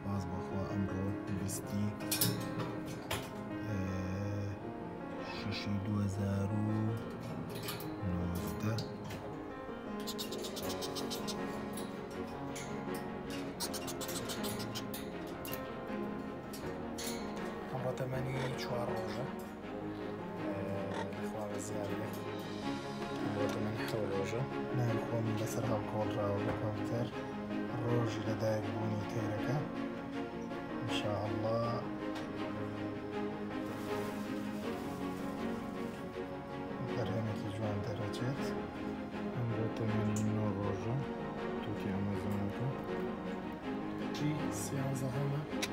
باز بەخوا ئەمڕۆ 20/6/2019 ئەمڕۆ تەمەنی 4 ڕۆژە لەخوا زیادە ئەمڕۆ تەمەنی 7 ڕۆژە ناوی خۆم لەسەر هەڵکۆڵراوە بە کۆمپیوتەر ڕۆژی لەدایکبوونی تێرەکە ئینشاءالله بەرهەمێکی جوان دەرەچێت ئەمڕۆ تەمەنی 9 ڕۆژە تووتی ئەمەزۆنەکە 13